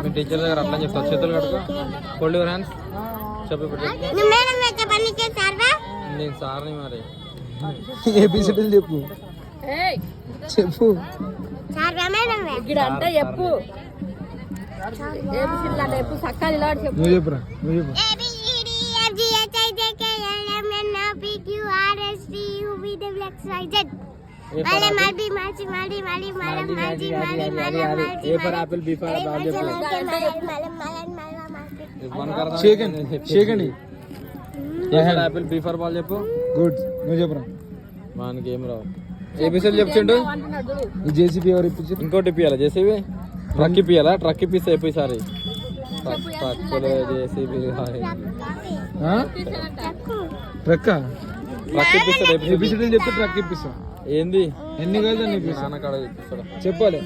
మీ teacher దగ్గర అట్లా చెప్తాను. చేతులు కడుకో. Hold your hands. చెప్పు ఇప్పుడు. నేను సార్ని మరి. ఏబిసిడీలు చెప్పు. చెప్పు అంటే చెప్పు. చెప్పు సక్కని చెప్పు. నువ్వు చెప్పురా. నువ్వు చెప్పు. యాపిల్ బీ ఫర్ బాల్ చెప్పు. గుడ్. నువ్వు చెప్పురా. మనకి ఏం రావు. ఏబిసిడీలు చెప్తుండు. ఈ జేసీబీ ఎవరు ఇప్పించారు? ఇంకోటి ఇప్పియాలా జేసీబీ? ట్రక్ ఇప్పియాలా? ట్రక్ ఇప్పిస్తే అయిపోయి సారి జేసీబీ ట్రక్ ట్రక్ ఇప్పిస్తాడు. ఏబిసిడీలు చెప్తే ట్రక్ ఇప్పిస్తా. ఏంది ఎన్ని కాదు నాన్న కాడ ఇప్పిస్తాడు. చెప్పాలి.